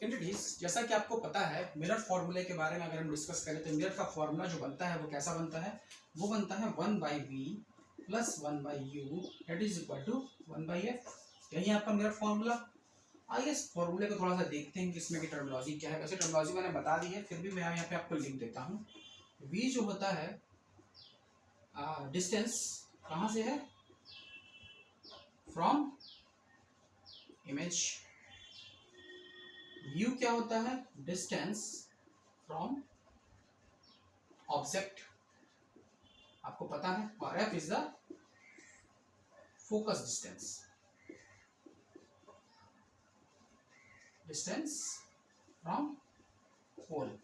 Entities, जैसा कि आपको पता है मिरर फॉर्मूले के बारे में अगर हम डिस्कस करें तो मिरर का फॉर्मूला जो बनता है वो कैसा बनता है, वो बनता है 1/v plus 1/u that is equal to 1/f। यही आपका मिरर फॉर्मूला। आइए इस फॉर्मूले को थोड़ा सा देखते हैं कि इसमें की टर्मिनोलॉजी क्या है। वैसे टर्मिनोलॉजी मैंने बता दी है, फिर भी मैं यहाँ पे आपको लिख देता हूँ। v जो होता है डिस्टेंस कहाँ से है, फ्रॉम इमेज। u क्या होता है, डिस्टेंस फ्रॉम ऑब्जेक्ट, आपको पता है। और f is the focus distance, distance from pole.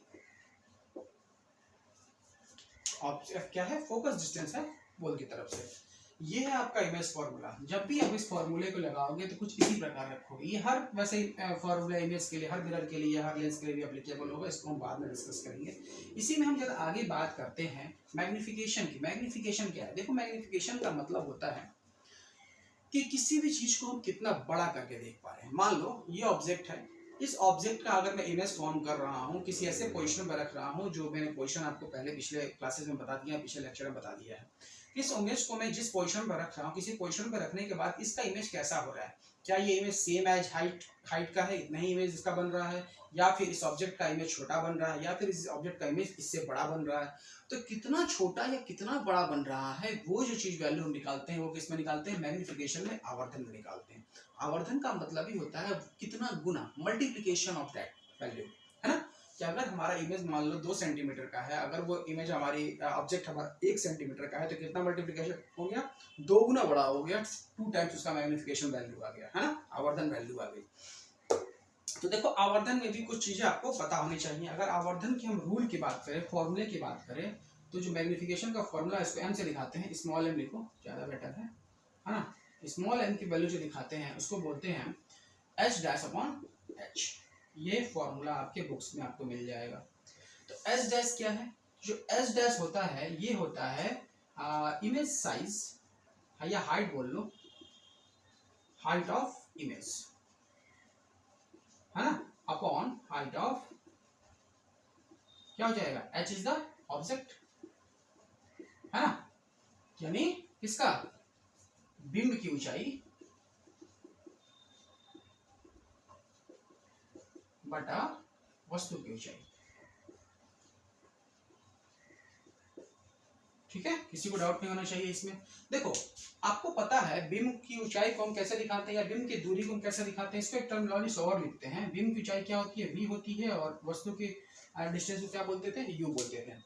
Object क्या है, फोकस डिस्टेंस है पोल की तरफ से। ये है आपका इमेज फॉर्मूला। जब भी आप इस फॉर्मूले को लगाओगे तो कुछ इसी प्रकार रखोगे। ये हर वैसे फॉर्मूला इमेज के लिए, हर मिरर के लिए, हर लेंस के लिए भी एप्लीकेबल होगा। इसको हम बाद में डिस्कस करेंगे। इसी में हम जब आगे बात करते हैं मैग्निफिकेशन की। मैग्निफिकेशन क्या है, देखो मैग्निफिकेशन का मतलब होता है कि किसी भी चीज को हम कितना बड़ा करके देख पा रहे हैं। मान लो ये ऑब्जेक्ट है, इस ऑब्जेक्ट का अगर मैं इमेज फॉर्म कर रहा हूँ, किसी ऐसे पोजीशन में रख रहा हूँ जो मैंने पोजीशन आपको पहले पिछले क्लासेस में बता दिया, पिछले लेक्चर में बता दिया है। इस इमेज को मैं जिस पोजीशन पर रख रहा हूँ, किसी पोजीशन पर रखने के बाद इसका इमेज कैसा हो रहा है, क्या ये इमेज सेम एज हाइट का है, इतना ही इमेज इसका बन रहा है, या फिर इस ऑब्जेक्ट का इमेज छोटा बन रहा है, या फिर इस ऑब्जेक्ट का इमेज इससे बड़ा बन रहा है। तो कितना छोटा या कितना बड़ा बन रहा है, वो जो चीज वैल्यू हम निकालते हैं वो किस में निकालते हैं, मैग्निफिकेशन में, आवर्धन में निकालते हैं। आवर्धन का मतलब ही होता है कितना गुना, मल्टीप्लीकेशन ऑफ दैट वैल्यू, है ना। कि अगर हमारा इमेज मान लो 2 सेंटीमीटर का है, अगर वो इमेज हमारी ऑब्जेक्ट हमारा 1 सेंटीमीटर का है, तो कितना मल्टीप्लिकेशन हो गया, 2 गुना बड़ा हो गया, 2 टाइम्स उसका मैग्निफिकेशन वैल्यू आ गया, है ना, आवर्धन वैल्यू आ गई। तो देखो आवर्धन में भी कुछ चीजें आपको पता होनी चाहिए। अगर आवर्धन की हम रूल की बात करें, फॉर्मूले की बात करें, तो जो मैग्निफिकेशन का फॉर्मूला इसको m से दिखाते हैं, स्मॉल m लिखो ज्यादा बेटर है ना। स्मॉल m की वैल्यू जो दिखाते हैं उसको बोलते हैं h डैश अपॉन h। ये फॉर्मूला आपके बुक्स में आपको मिल जाएगा। तो h डैश क्या है, जो h डैश होता है ये होता है इमेज साइज, या हाइट बोल लो, हाइट ऑफ इमेज, है ना, अपॉन हाइट ऑफ, क्या हो जाएगा, h इज द ऑब्जेक्ट, है ना, यानी किसका, बिंब की ऊंचाई बटा वस्तु की ऊंचाई। ठीक है, किसी को डाउट नहीं होना चाहिए इसमें। देखो आपको पता है बिंब की ऊंचाई को हम कैसे दिखाते हैं, या बिंब की दूरी को हम कैसे दिखाते हैं, इसको एक टर्मिनोलॉजी से और लिखते हैं। बिंब की ऊंचाई क्या होती है, v होती है, और वस्तु की डिस्टेंस को क्या बोलते थे, u बोलते थे।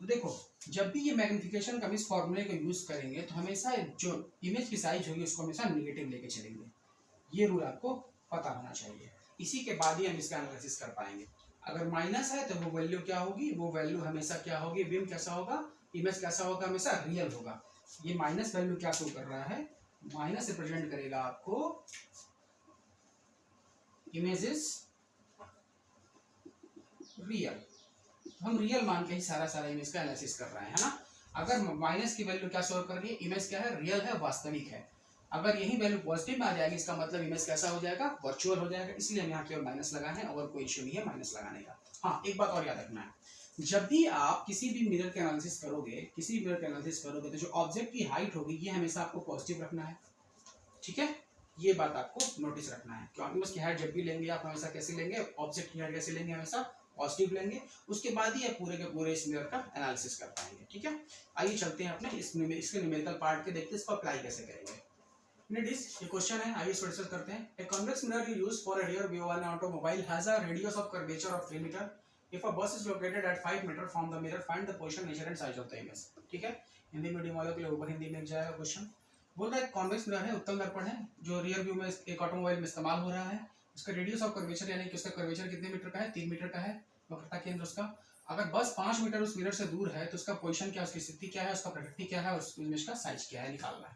तो देखो जब भी ये मैग्निफिकेशन का इस फॉर्मूले को यूज करेंगे तो हमेशा जो इमेज की साइज होगी उसको हमेशा निगेटिव लेके चलेंगे। ये रूल आपको पता होना चाहिए, इसी के बाद ही हम इसका एनालिसिस कर पाएंगे। अगर माइनस है तो वो वैल्यू क्या होगी, वो वैल्यू हमेशा क्या होगी, बिंब कैसा होगा, इमेज कैसा होगा, हमेशा रियल होगा। ये माइनस वैल्यू क्या शो कर रहा है, माइनस रिप्रेजेंट करेगा आपको इमेज इज रियल। हम रियल मान के ही सारा इमेज का एनालिसिस कर रहे हैं, है ना। अगर माइनस की वैल्यू क्या शो कर रही है, इमेज क्या है, रियल है, वास्तविक है। अगर यही वैल्यू पॉजिटिव में आ जाएगी, इसका मतलब इमेज कैसा हो जाएगा, वर्चुअल हो जाएगा। इसलिए हम यहाँ केवल माइनस लगाए हैं, और कोई इश्यू नहीं है माइनस लगाने का। हाँ एक बात और याद रखना है, जब भी आप किसी भी मिरर के एनालिसिस करोगे, तो जो ऑब्जेक्ट की हाइट होगी ये हमेशा आपको पॉजिटिव रखना है। ठीक है, ये बात आपको नोटिस रखना है। क्योंकि उसकी हाइट जब भी लेंगे आप हमेशा कैसे लेंगे, ऑब्जेक्ट की हाइट कैसे लेंगे, हमेशा पॉजिटिव लेंगे। उसके बाद ही आप पूरे के पूरे इस मिरर का एनालिसिस कर पाएंगे। ठीक है, आइए चलते हैं अपने इसके न्यूमेरिकल पार्ट के, देखते हैं इसको अप्लाई कैसे करेंगे। ये क्वेश्चन है, आइए इसको डिस्कस करते हैं। A convex mirror you use for a rear view on an automobile has a radius of curvature of 3 metre. If a bus is located at 5 metre from the mirror, find the position, nature and size of the image. ठीक है, Hindi medium वालों के लिए ऊपर हिंदी में जाएगा question. बोल रहा है कॉन्वेक्स मिरर है, उत्तल दर्पण है, जो रियर व्यू में एक ऑटोमोबाइल में इस्तेमाल हो रहा है। उसका रेडियस ऑफ कर्वेचर यानी कि उसका कर्वेचर कितने मीटर का है, 3 मीटर का है, वक्रता केंद्र उसका। अगर बस 5 मीटर उस मिरर से दूर है तो उसका पोजीशन क्या, उसकी स्थिति क्या है, उसका प्रकृति क्या है, उस इमेज का साइज क्या है, निकालना है।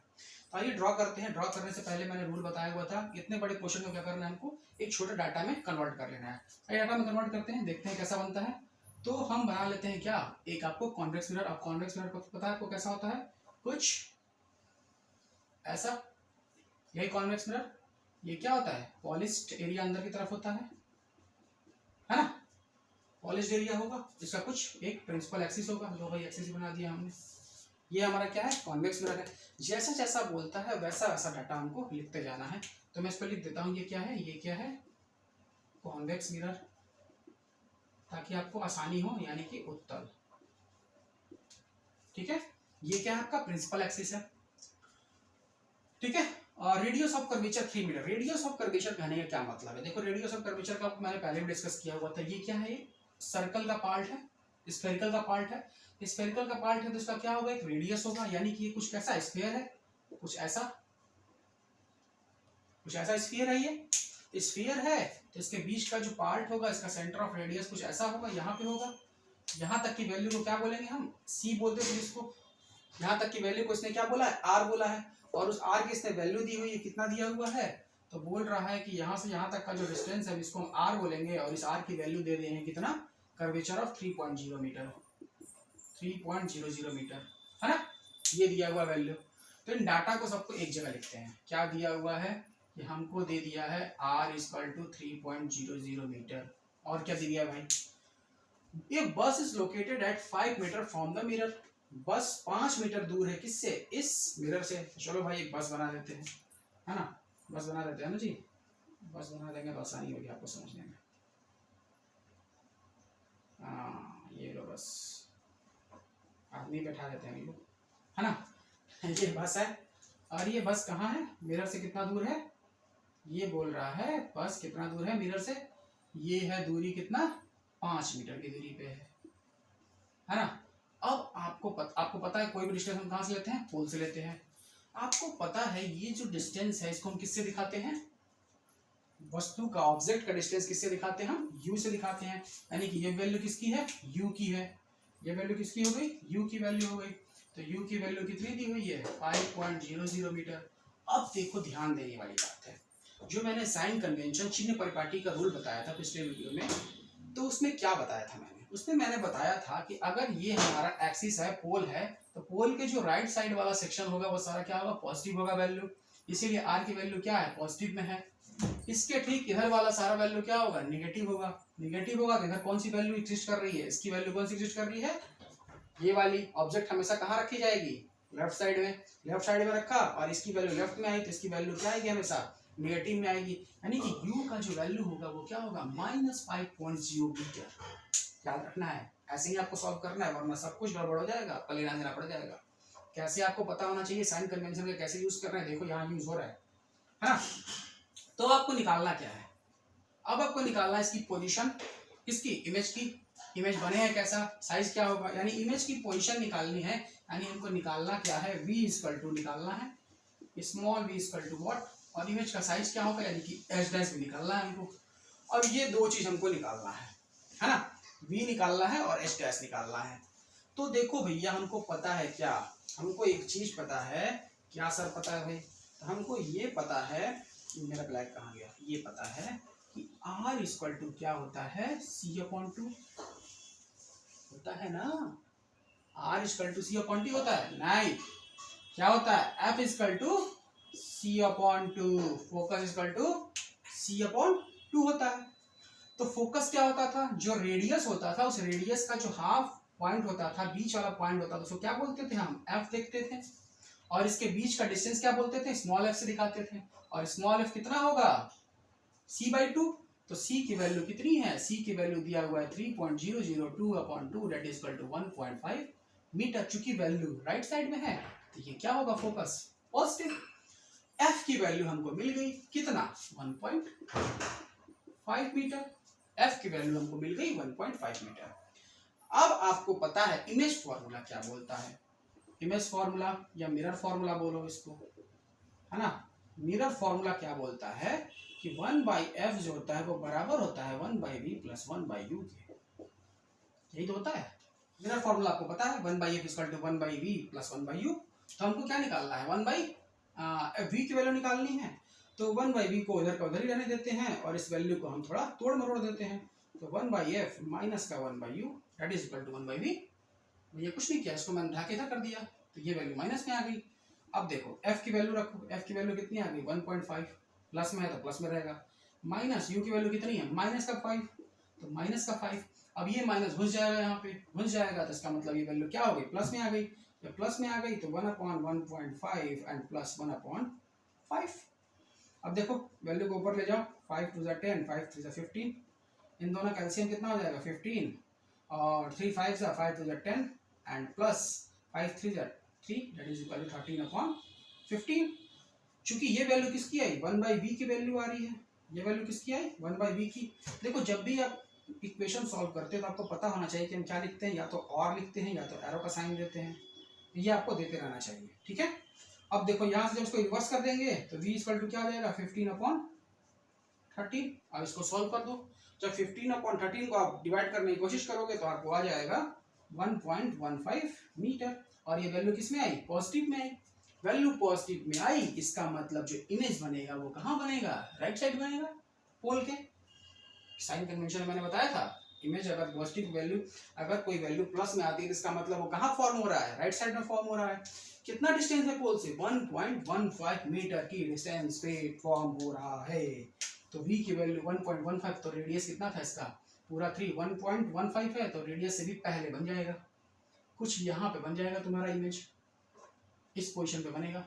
तो आइए ड्रॉ करते हैं। ड्रॉ करने से पहले मैंने रूल बताया हुआ था, इतने बड़े क्वेश्चन को क्या करना है, हमको एक छोटे डाटा में कन्वर्ट कर लेना है। डाटा में कन्वर्ट करते हैं, देखते हैं कैसा बनता है। तो हम बना लेते हैं क्या, एक आपको कॉन्वेक्स मिरर। अब कॉन्वेक्स मिरर को पता है आपको कैसा होता है, कुछ ऐसा, यही कॉन्वेक्स मिरर। ये क्या होता है, पॉलिश्ड एरिया अंदर की तरफ होता है, पॉलिश्ड एरिया होगा, इसका कुछ एक प्रिंसिपल एक्सिस होगा, लो भाई एक्सिस बना दिया हमने। ये हमारा क्या है, कॉन्वेक्स मिरर है। जैसा जैसा बोलता है वैसा वैसा डाटा हमको लिखते जाना है। तो मैं इस पर लिख देता हूँ, ये क्या है, ये क्या है, कॉन्वेक्स मिरर, ताकि आपको आसानी हो, यानी कि उत्तल। ठीक है, ये क्या है आपका प्रिंसिपल एक्सिस है। ठीक है, और radius of curvature 3 metre. Radius of curvature कहने का क्या मतलब है, देखो रेडियस ऑफ कर्वेचर का मैंने पहले भी डिस्कस किया हुआ था। ये क्या है, ये सर्कल का पार्ट है, स्फेरिकल का पार्ट है। स्फेरिकल का पार्ट है तो इसका क्या होगा, एक रेडियस होगा, यानी कि ये कुछ कैसा स्फीयर है, कुछ ऐसा स्फीयर है। ये स्फीयर है तो इसके बीच का जो पार्ट होगा, इसका सेंटर ऑफ रेडियस कुछ ऐसा होगा, यहाँ पे होगा। यहाँ तक की वैल्यू को क्या बोलेंगे हम, सी बोलते थे इसको। यहाँ तक की वैल्यू को इसने क्या बोला है, आर बोला है। और उस आर की इसने वैल्यू दी हुई है, कितना दिया हुआ है, तो बोल रहा है कि यहाँ से यहाँ तक का जो डिस्टेंस है इसको हम आर बोलेंगे, और इस आर की वैल्यू दे रहे हैं कितना, कर्वेचर ऑफ 3.0 मीटर, 3.00 मीटर, है ना। ये दिया हुआ वैल्यू। तो इन डाटा को सबको एक जगह लिखते हैं। क्या दिया हुआ है कि हमको दे दिया है r इक्वल टू 3.00 मीटर। और क्या दे दिया भाई, ये bus is located at 5 metre from the mirror. Bus 5 metre दूर है किससे, इस मिरर से। चलो भाई एक बस बना देते हैं, है ना, बस बना देते हैं ना जी, बस बना देंगे तो आसानी होगी आपको समझने में। हाँ ये लो बस, आदमी बैठा देते हैं लोग, है ना। ये बस है, और ये बस कहाँ है, मिरर से कितना दूर है, ये बोल रहा है बस कितना दूर है मिरर से, ये है दूरी कितना, 5 मीटर की दूरी पे है ना। अब आपको पता है कोई भी डिस्टेंस हम कहाँ से लेते हैं, पोल से लेते हैं। आपको पता है ये जो डिस्टेंस है इसको हम किससे दिखाते हैं, वस्तु का, ऑब्जेक्ट का डिस्टेंस किससे दिखाते हैं हम, u से दिखाते हैं। यानी कि ये वैल्यू किसकी है, u की है। ये वैल्यू किसकी हो गई, u की वैल्यू हो गई। तो u की वैल्यू कितनी दी हुई है, 5.00 मीटर। अब देखो ध्यान देने वाली बात है, जो मैंने साइन कन्वेंशन चिन्ह परिपाटी का रूल बताया था पिछले वीडियो में, तो उसमें क्या बताया था उसमें मैंने बताया था कि अगर ये हमारा एक्सिस है, पोल है, तो पोल के जो राइट साइड वाला सेक्शन होगा वो सारा क्या होगा, पॉजिटिव होगा वैल्यू। इसीलिए आर की वैल्यू क्या है, पॉजिटिव में है। इसके ठीक इधर वाला सारा वैल्यू क्या होगा, निगेटिव होगा। निगेटिव होगा तो इधर कौन सी वैल्यू एग्जिस्ट कर रही है, इसकी वैल्यू कौन सी एग्जिस्ट कर रही है, ये वाली। ऑब्जेक्ट हमेशा कहाँ रखी जाएगी, लेफ्ट साइड में। लेफ्ट साइड में रखा और इसकी वैल्यू लेफ्ट में आई तो इसकी वैल्यू क्या आएगी, हमेशा नेगेटिव में आएगी। यानी कि u का जो वैल्यू होगा वो क्या होगा, -5.0 मीटर। याद रखना है, ऐसे ही आपको सॉल्व करना है, वरना सब कुछ गड़बड़ हो जाएगा, परिणाम देना पड़ जाएगा। कैसे आपको पता होना चाहिए साइन कन्वेंशन का कैसे यूज कर रहे हैं, देखो यहाँ यूज हो रहा है ना। तो आपको निकालना क्या है, अब आपको निकालना है इसकी पोजीशन, किसकी, इमेज की। इमेज बने हैं कैसा, साइज क्या होगा, यानी इमेज की पोजीशन निकालनी है। यानी हमको निकालना क्या है, v इक्वल टू निकालना है, small v equal to what, और इमेज का साइज क्या होगा, यानी कि h डैश भी निकालना है हमको। और ये दो चीज हमको निकालना है ना, v निकालना है और h डैश निकालना है। तो देखो भैया हमको पता है क्या, हमको एक चीज पता है, क्या सर पता है भाई, तो हमको ये पता है, मेरा ब्लैक कहाँ गया, ये पता है कि r इक्वल टू क्या होता है, c/2 होता है ना। r इक्वल टू c/2 होता है, नहीं क्या होता है, f equal to c/2, focus equal to c/2 होता है। तो फोकस क्या होता था, जो रेडियस होता था, उस रेडियस का जो हाफ पॉइंट होता था, बीच वाला पॉइंट होता था, उसको क्या बोलते थे हम, f देखते थे। और इसके बीच का डिस्टेंस क्या बोलते थे, स्मॉल f से दिखाते थे। और स्मॉल f कितना होगा, c/2। तो c की वैल्यू कितनी है, c की वैल्यू दिया हुआ है 3.002/2 that is equal to 1.5 metre. चूंकि वैल्यू राइट साइड में है तो ये क्या होगा, फोकस पॉजिटिव। f की वैल्यू हमको मिल गई कितना, 1.5 मीटर। f की वैल्यू हमको मिल गई 1.5 मीटर। अब आपको पता है इमेज फॉर्मूला क्या बोलता है, इमेज फॉर्मूला या मिरर फॉर्मूला बोलो इसको, है ना। मिरर फॉर्मूला क्या बोलता है कि 1/f जो होता है वो बराबर होता है 1/v प्लस 1/u के। यही तो होता है मिरर फॉर्मूला, आपको पता है 1/f equal to 1/v plus 1/u। तो हमको क्या निकालना है, 1/v की वैल्यू निकालनी है। तो 1/v को उधर का उधर ही रहने देते हैं और इस वैल्यू को हम थोड़ा तोड़ मरोड़ देते हैं। तो 1/f माइनस का 1/u that is equal to 1/v। ये कुछ नहीं किया, इसको मैंने उठा के इधर कर दिया तो ये वैल्यू माइनस में आ गई। अब देखो f की वैल्यू रखो, f की वैल्यू कितनी आ गई 1.5, प्लस में है तो प्लस में रहेगा। माइनस u की वैल्यू कितनी है, -5, तो -5। अब ये माइनस घुस जाएगा, यहाँ पे घुस जाएगा तो इसका मतलब ये वैल्यू क्या हो गई, प्लस में आ गई। जब प्लस में आ गई तो 1/1.5 एंड प्लस 1/5। अब देखो वैल्यू को ऊपर ले जाओ, 5 2 10, 5 3 15, इन दोनों का एलसीएम कितना हो जाएगा 15, और 3 5 5 2 10 and plus 5 3 3, that is equal to 13/15। चूंकि ये वैल्यू किसकी आई, 1/b की वैल्यू आ रही है, ये वैल्यू किसकी आई 1/b की। देखो जब भी आप इक्वेशन सॉल्व करते हैं तो आपको पता होना चाहिए कि हम क्या लिखते हैं, या तो और लिखते हैं या तो एरो का साइन देते हैं, ये आपको देते रहना चाहिए, ठीक है। अब देखो यहाँ से जब इसको रिवर्स कर देंगे तो v इक्वल टू क्या आ जाएगा 15/13। अब इसको सॉल्व कर दो, जब 15/13 को आप डिवाइड करने की कोशिश करोगे तो आपको आ जाएगा 1.15 मीटर, और ये वैल्यू किस में आई, पॉजिटिव में आई। वैल्यू पॉजिटिव में आई, इसका मतलब जो इमेज बनेगा वो कहाँ बनेगा, राइट साइड बनेगा पोल के। साइन कन्वेंशन मैंने बताया था, इमेज अगर पॉजिटिव वैल्यू, अगर कोई वैल्यू प्लस में आती है तो इसका मतलब वो कहाँ फॉर्म हो रहा है, राइट साइड में फॉर्म हो रहा है। कितना डिस्टेंस है पोल से, 1.15 मीटर की डिस्टेंस पे फॉर्म हो रहा है। तो v की वैल्यू 1.15, तो रेडियस कितना था इसका पूरा 3, 1.15 है तो रेडियस से भी पहले बन जाएगा, कुछ यहाँ पे बन जाएगा तुम्हारा इमेज, इस पोजीशन पे बनेगा।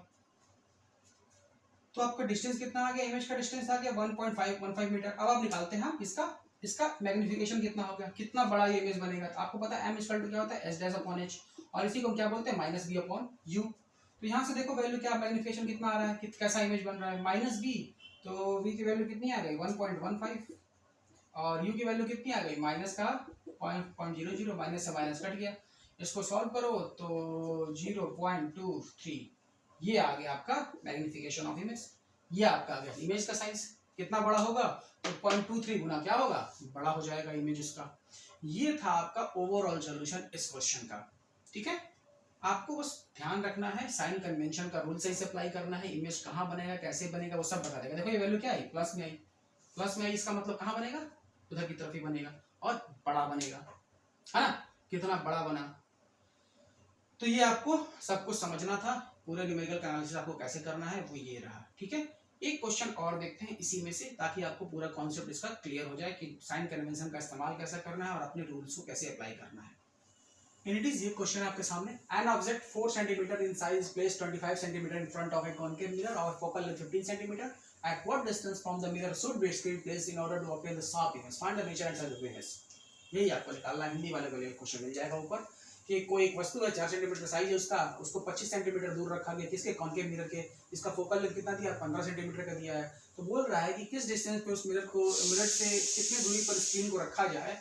तो आपका डिस्टेंस कितना आ गया, इमेज का डिस्टेंस आ गया 1.515 मीटर। अब आप निकालते हैं इसका मैग्निफिकेशन कितना हो गया, कितना बड़ा ये इमेज बनेगा। तो आपको पता है m इक्वल टू क्या होता है s'/h, और इसी को क्या बोलते हैं -b/u। तो यहाँ से देखो वैल्यू क्या, मैग्निफिकेशन कितना आ रहा है, कैसा इमेज बन रहा है -b, तो v की वैल्यू कितनी आ गई 1.15, और u की वैल्यू कितनी आ गई माइनस का 0.00, माइनस से माइनस कट गया। इसको सॉल्व करो तो 0.23, ये आ गया आपका मैग्निफिकेशन ऑफ इमेज, ये आपका आ गया इमेज का साइज। कितना बड़ा होगा तो 0.23 गुना क्या होगा, बड़ा हो जाएगा इमेज उसका। ये था आपका ओवरऑल सॉल्यूशन इस क्वेश्चन का, ठीक है। आपको बस ध्यान रखना है, साइन कन्वेंशन का रूल सही से अप्लाई करना है, इमेज कहाँ बनेगा कैसे बनेगा वो सब बता देगा। देखो ये वैल्यू क्या आई, प्लस में आई, प्लस में आई, इसका मतलब कहाँ बनेगा, उधर की तरफ ही बनेगा और बड़ा बनेगा, है ना, कितना बड़ा बना। तो ये आपको सब कुछ समझना था, पूरा न्यूमेरिकल एनालिसिस आपको कैसे करना है वो ये रहा, ठीक है। एक क्वेश्चन और देखते हैं इसी में से, ताकि आपको पूरा कॉन्सेप्ट इसका क्लियर हो जाए कि साइन कन्वेंशन का इस्तेमाल कैसे करना है और अपने रूल्स को कैसे अप्लाई करना है। इट इज ये क्वेश्चन आपके सामने, an object 4 centimetre in size place 25 centimetre in front of a concave mirror और focal length 15 centimetre, at what distance from the mirror should be screen placed in order to obtain the sharp image, find the nature and size of the image. यही आपको निकालना है, हिंदी वाले को question मिल जाएगा ऊपर कि कोई एक वस्तु है 4 सेंटीमीटर साइज है उसका, उसको 25 सेंटीमीटर दूर रखा गया किसके, कॉन्केव मिरर के, इसका फोकल लेंथ कितना दिया 15 सेंटीमीटर का दिया है। तो बोल रहा है कि किस डिस्टेंस पे उस मिरर से कितनी दूरी पर स्क्रीन को रखा जाए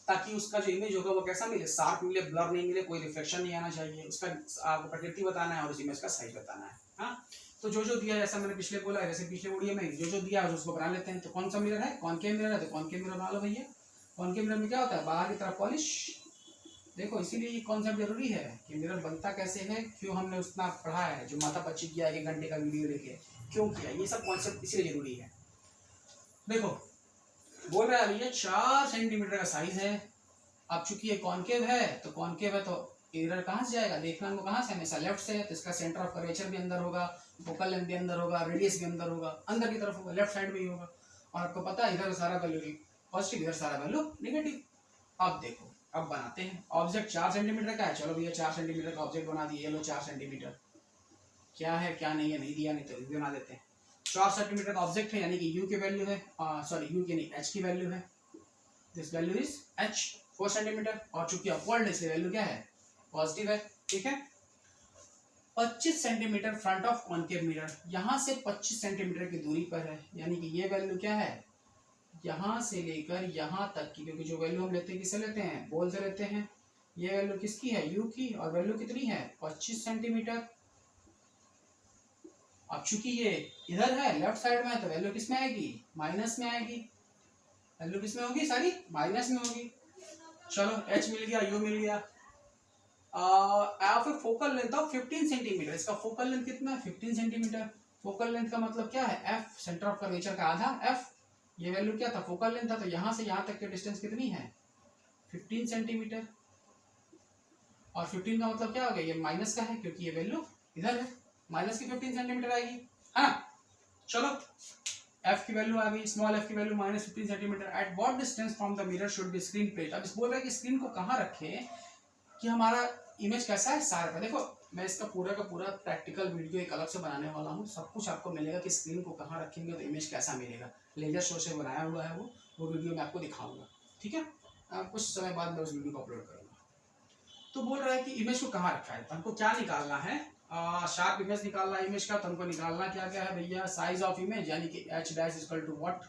ताकि उसका जो इमेज होगा वो कैसा मिले, शार्प मिले, ब्लर नहीं मिले, कोई रिफ्लेक्शन नहीं आना चाहिए, उसका आपको प्रकृति बताना है और उस इमेज का साइज बताना है। हाँ, तो जो जो दिया है, जैसा मैंने पिछले बोला, जैसे पिछले वीडियो में जो जो दिया है उसको बना लेते हैं। तो कौन सा मिरर है, कॉन्केव मिरर है, तो कॉन्केव मिरर बना लो भैया। कॉन्केव मिरर में क्या होता है, बाहर की तरफ पॉलिश। देखो इसीलिए ये कॉन्सेप्ट जरूरी है कि मिरर बनता कैसे है, क्यों हमने उतना पढ़ा है, जो माता पच्ची किया 1 घंटे का वीडियो लेके क्यों किया, ये सब कॉन्सेप्ट इसीलिए जरूरी है। देखो बोल रहा है भैया 4 सेंटीमीटर का साइज है। अब चूंकि ये कॉन्केव है तो कॉन्केव है तो मिरर कहाँ से जाएगा, देखना हमको कहाँ से, हमेशा लेफ्ट से है, तो इसका सेंटर ऑफ कर्वेचर भी अंदर होगा, फोकल लेंथ भी अंदर होगा, रेडियस भी अंदर होगा, अंदर की तरफ होगा, लेफ्ट साइड में ही होगा। और आपको पता है इधर सारा वैल्यू पॉजिटिव, इधर सारा वैल्यू नेगेटिव। अब देखो, अब बनाते हैं। ऑब्जेक्ट 4 सेंटीमीटर का है, चलो भैया 4 सेंटीमीटर का ऑब्जेक्ट बना दिए। ये लो 4 सेंटीमीटर क्या है क्या नहीं है, नहीं दिया नहीं तो बना देते हैं। 4 सेंटीमीटर का ऑब्जेक्ट है, यानी कि u की वैल्यू है, सॉरी u की नहीं h की वैल्यू है, this value is h 4 centimetre, और चूंकि अपवर्ड है इसलिए वैल्यू क्या है, पॉजिटिव है, ठीक है। 25 centimetre front of concave mirror, यहाँ से 25 सेंटीमीटर की दूरी पर है, यानी कि ये वैल्यू क्या है, यहाँ से लेकर यहाँ तक की, क्योंकि जो वैल्यू हम लेते हैं किससे लेते हैं, बोल से लेते हैं। ये वैल्यू किसकी है, u की, और वैल्यू कितनी है 25 सेंटीमीटर। अब चूंकि ये इधर है, लेफ्ट साइड में है, तो वैल्यू किस में आएगी, माइनस में आएगी। वैल्यू किस में होगी, सारी माइनस में होगी। चलो h मिल गया, u मिल गया। फिर फोकल लेंथ ऑफ 15 सेंटीमीटर, इसका फोकल लेंथ कितना है 15 सेंटीमीटर। फोकल लेंथ का मतलब क्या है, f, सेंटर ऑफ कर्वेचर का आधा f। ये वैल्यू क्या था, फोकल लेंथ था, तो यहाँ से यहाँ तक की डिस्टेंस कितनी है 15 सेंटीमीटर। और 15 का मतलब क्या हो गया, ये माइनस का है क्योंकि ये वैल्यू इधर है, माइनस की 15 सेंटीमीटर आएगी। हाँ चलो एफ की वैल्यू आ गई, स्मॉल एफ की value -15 centimetre. At what distance from the mirror should be screen plate. अब इस बोल रहा है कि स्क्रीन को कहाँ रखे कि हमारा इमेज कैसा है, शार्प है। देखो मैं इसका पूरा का पूरा प्रैक्टिकल वीडियो एक अलग से बनाने वाला हूँ, सब कुछ आपको मिलेगा कि स्क्रीन को कहाँ रखेंगे तो इमेज कैसा मिलेगा। लेजर शो से बनाया हुआ है वो वीडियो मैं आपको दिखाऊंगा, ठीक है। कुछ समय बाद मैं उस वीडियो को अपलोड करूँगा। तो बोल रहा है कि इमेज को कहाँ रखा है, तो हमको क्या निकालना है, शार्प इमेज निकालना है इमेज का। तो हमको निकालना क्या क्या है भैया, साइज ऑफ इमेज यानी कि h dash equal to what,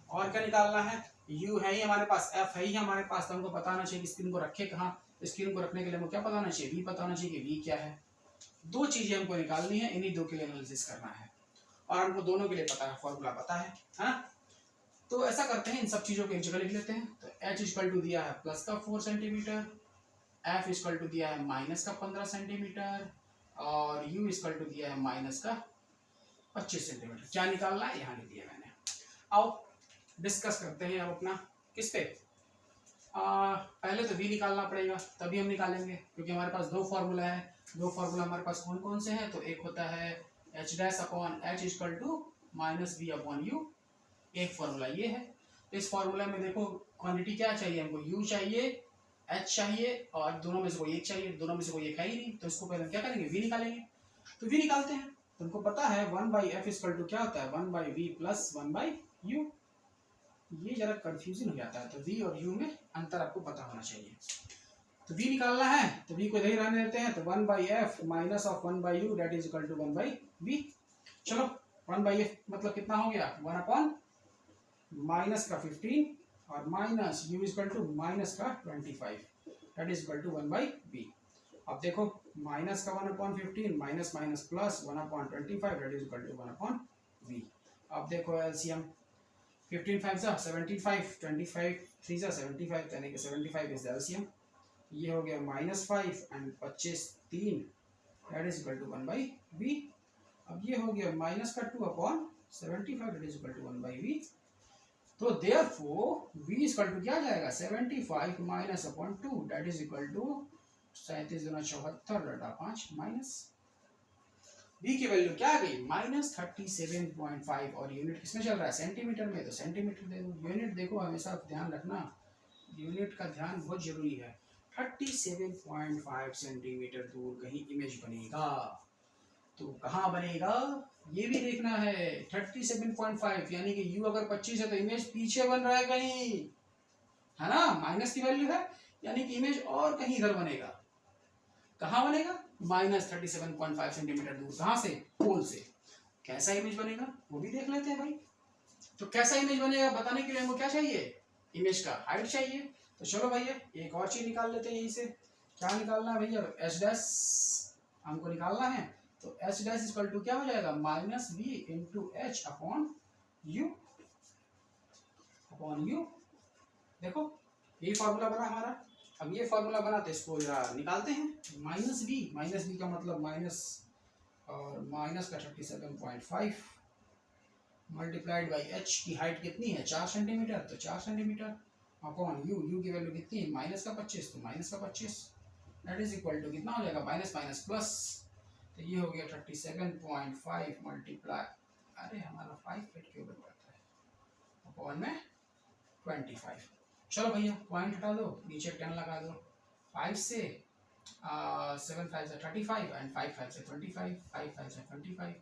और क्या निकालना है, u है ही हमारे पास, f है ही हमारे पास। तो हमको पता होना चाहिए कि स्क्रीन को रखे कहाँ। स्क्रीन को रखने के लिए हमको क्या पता होना चाहिए, v पता होना चाहिए कि v क्या है। दो चीजें हमको निकालनी है, इन्हीं दो के लिए एनालिसिस करना है, और हमको दोनों के लिए पता है, फॉर्मूला पता है, हाँ। तो ऐसा करते हैं, इन सब चीजों को एक जगह लिख लेते हैं। तो h इक्वल टू दिया है प्लस का 4 सेंटीमीटर, f इक्वल टू दिया है माइनस का 15 सेंटीमीटर, और u इक्वल टू दिया है माइनस का 25 सेंटीमीटर। क्या निकालना है यहाँ लिख दिया मैंने। आओ डिस्कस करते हैं अब अपना किस पे, पहले तो v निकालना पड़ेगा, तभी हम निकालेंगे, क्योंकि हमारे पास दो फार्मूला है। दो फार्मूला हमारे पास कौन कौन से हैं, तो एक होता है h dash upon h equal to minus v upon u, एक फार्मूला ये है। तो इस फार्मूला में देखो क्वांटिटी क्या चाहिए हमको, u चाहिए, h चाहिए, और दोनों में से कोई एक चाहिए। दोनों में से कोई एक है ही नहीं, तो इसको पहले क्या करेंगे, v निकालेंगे। तो v निकालते हैं। तुमको पता है 1/f इक्वल टू क्या होता है, 1/v प्लस 1/u। ये जरा कंफ्यूजन हो जाता है, तो v और u में अंतर आपको पता होना चाहिए। तो v निकालना है, तो v को इधर ही रहने देते हैं। तो 1/f minus of 1/u that is equal to 1/v। चलो 1/f मतलब कितना हो गया, 1 अपॉन माइनस का 15 और minus u equal to minus का 25 that is equal to 1/v। अब देखो माइनस का 1 upon 15 minus minus plus 1 upon 25 that is equal to 1 upon v। अब देखो एलसीएम, 15 5 जा 75, 25 3 जा 75, यानी कि 75 इज द एलसीएम। ये हो गया -5 and 25 3 that is equal to 1/v। अब ये हो गया माइनस का 2 upon 75 that is equal to 1/v। तो देयरफॉर v इक्वल टू क्या जाएगा, 75 minus upon 2 that is equal to 37 दूना 74 बटा 5 माइनस v की वैल्यू क्या आ गई, -37.5, और यूनिट किसमें चल रहा है, सेंटीमीटर में। तो सेंटीमीटर दे दो। यूनिट देखो हमेशा ध्यान रखना, यूनिट का ध्यान बहुत जरूरी है। 37.5 सेंटीमीटर दूर कहीं इमेज बनेगा, तो कहाँ बनेगा ये भी देखना है। 37.5 यानी कि u अगर 25 है तो इमेज पीछे बन रहा है कहीं, है ना, माइनस की वैल्यू है, यानी कि इमेज और कहीं इधर बनेगा। कहाँ बनेगा, -37.5 सेंटीमीटर दूर। कहाँ से, पोल से। कैसा इमेज बनेगा वो भी देख लेते हैं भाई। तो कैसा इमेज बनेगा बताने के लिए हमको क्या चाहिए, इमेज का हाइट चाहिए। तो चलो भैया एक और चीज निकाल लेते हैं यहीं से। क्या निकालना है भैया, एच डैश हमको निकालना है। तो एच डैश इक्वल टू क्या हो जाएगा, -v into H upon you. देखो यही फॉर्मूला बना हमारा। अब ये फॉर्मूला बना तो इसको निकालते हैं। -v का मतलब माइनस, और माइनस का 37.5 मल्टीप्लाइड बाई h की हाइट कितनी है, 4 सेंटीमीटर, तो 4 सेंटीमीटर अपॉन u की वैल्यू कितनी है, माइनस का 25, तो माइनस का 25 दैट इज इक्वल टू कितना हो जाएगा, माइनस माइनस प्लस। तो ये हो गया 37.5 मल्टीप्लाई, अरे हमारा 5 फिट क्यों बन जाता है, अपॉन में 25। चलो भैया पॉइंट हटा दो, नीचे 10 लगा दो। 5 से 7 5 से 35 एंड 5 5 से 25, 5 5 से 25,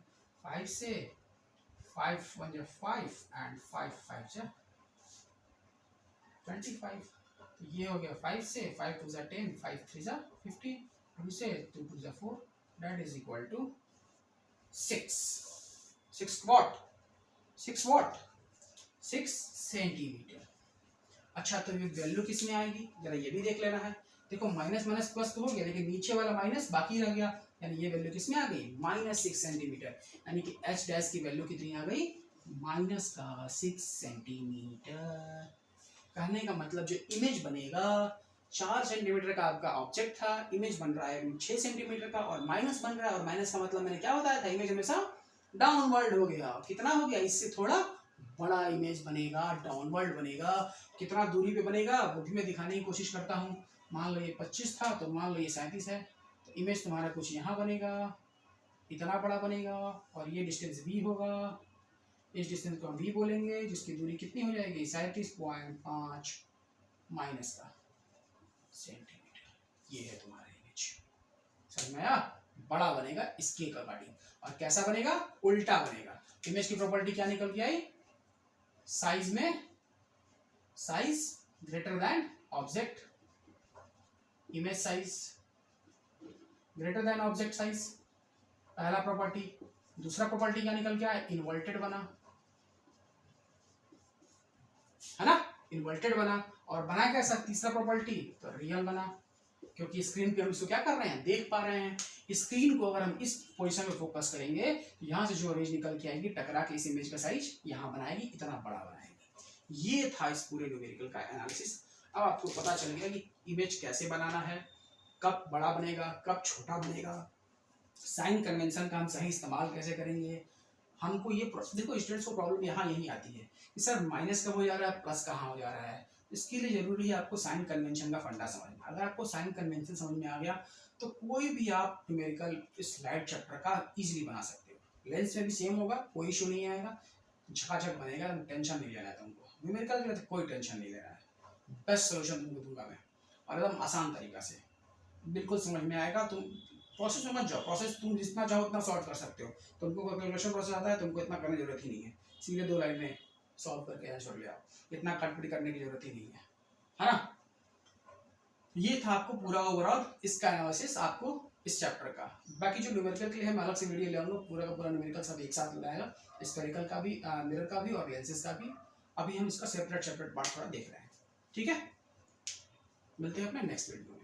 5 से 5 1 जा 5 एंड 5 5 जा 25। तो ये हो गया 5 से 5 2 जा 10, 5 3 जा 15, 2 से 2 2 जा 4 that is equal to 6 what 6 centimetre. अच्छा तो ये वैल्यू किस में आएगी, जरा ये भी देख लेना है। देखो माइनस माइनस प्लस तो हो गया, लेकिन नीचे वाला माइनस बाकी रह गया, यानी ये वैल्यू किस में आ गई, -6 सेंटीमीटर। यानी कि एच डैश की वैल्यू कितनी आ गई, -6 सेंटीमीटर। कहने का मतलब जो इमेज बनेगा, 4 सेंटीमीटर का आपका ऑब्जेक्ट था, इमेज बन रहा है 6 सेंटीमीटर का, और माइनस बन रहा है। और माइनस का मतलब मैंने क्या बताया था, इमेज हमेशा डाउनवर्ड हो गया। कितना हो गया, इससे थोड़ा बड़ा इमेज बनेगा, डाउनवर्ड बनेगा। कितना दूरी पे बनेगा वो भी मैं दिखाने की कोशिश करता हूँ। मान लो ये 25 था, तो मान लो ये 37 है, तो इमेज तुम्हारा कुछ यहाँ बनेगा, इतना बड़ा बनेगा, और ये डिस्टेंस v होगा, इस डिस्टेंस को हम v बोलेंगे, जिसकी दूरी कितनी हो जाएगी 37.5 माइनस का सेंटीमीटर। ये है तुम्हारा इमेज। समझ में आया? बड़ा बनेगा इसके अकॉर्डिंग, और कैसा बनेगा? उल्टा बनेगा। इमेज की प्रॉपर्टी क्या निकल के आई? साइज में size greater than object, image size greater than object size, पहला प्रॉपर्टी। दूसरा प्रॉपर्टी क्या निकल के आया? इन्वर्टेड बना, है ना? इन्वर्टेड बना। और बना कैसा? तीसरा प्रॉपर्टी तो रियल बना, क्योंकि स्क्रीन पे हम इसको क्या कर रहे हैं? देख पा रहे हैं। स्क्रीन को अगर हम इस पोजीशन में फोकस करेंगे तो यहाँ से जो इमेज निकल के आएगी टकरा के इस इमेज का साइज यहाँ बनाएगी, इतना बड़ा बनाएगी। ये था इस पूरे न्यूमेरिकल का एनालिसिस। अब आपको पता चल गया कि इमेज कैसे बनाना है, कब बड़ा बनेगा, कब छोटा बनेगा, साइन कन्वेंशन का हम सही इस्तेमाल कैसे करेंगे। हमको ये देखो स्टूडेंट्स को प्रॉब्लम यहाँ यही आती है कि सर माइनस कब हो जा रहा है, प्लस कहाँ हो जा रहा है। इसके लिए जरूरी है आपको साइन कन्वेंशन का फंडा समझना। अगर आपको साइन कन्वेंशन समझ में आ गया तो कोई भी आप न्यूमेरिकल स्लाइड चैप्टर का इजीली बना सकते हो। लेंस में भी सेम होगा, कोई इशू नहीं आएगा, झकाझक बनेगा, टेंशन नहीं लेना है तुमको। न्यूमेरिकल के लिए कोई टेंशन नहीं लेना है, बेस्ट सोल्यूशन तुमको दूंगा मैं, और एकदम आसान तरीका से बिल्कुल समझ में आएगा। तुम प्रोसेस में मत जाओ, प्रोसेस तुम जितना चाहो उतना सॉल्व कर सकते हो। तुमको कैलकुलेशन प्रोसेस आता है, तुमको इतना करने की जरूरत ही नहीं है, सीधे 2 लाइन में सॉल्व करके आंसर ले आओ, इतना कटपिट करने की जरूरत ही नहीं है ना? ये था आपको पूरा ओवरऑल इसका एनालिसिस आपको इस चैप्टर का। बाकी जो न्यूमेरिकल के लिए मैं अलग से वीडियो ले आऊंगा, पूरा का पूरा न्यूमेरिकल सब एक साथ लाएगा, स्फेरिकल का भी, मिरर का भी और लेंसेज का भी। अभी हम इसका सेपरेट पार्ट थोड़ा देख रहे हैं। ठीक है, मिलते हैं अपने नेक्स्ट वीडियो में।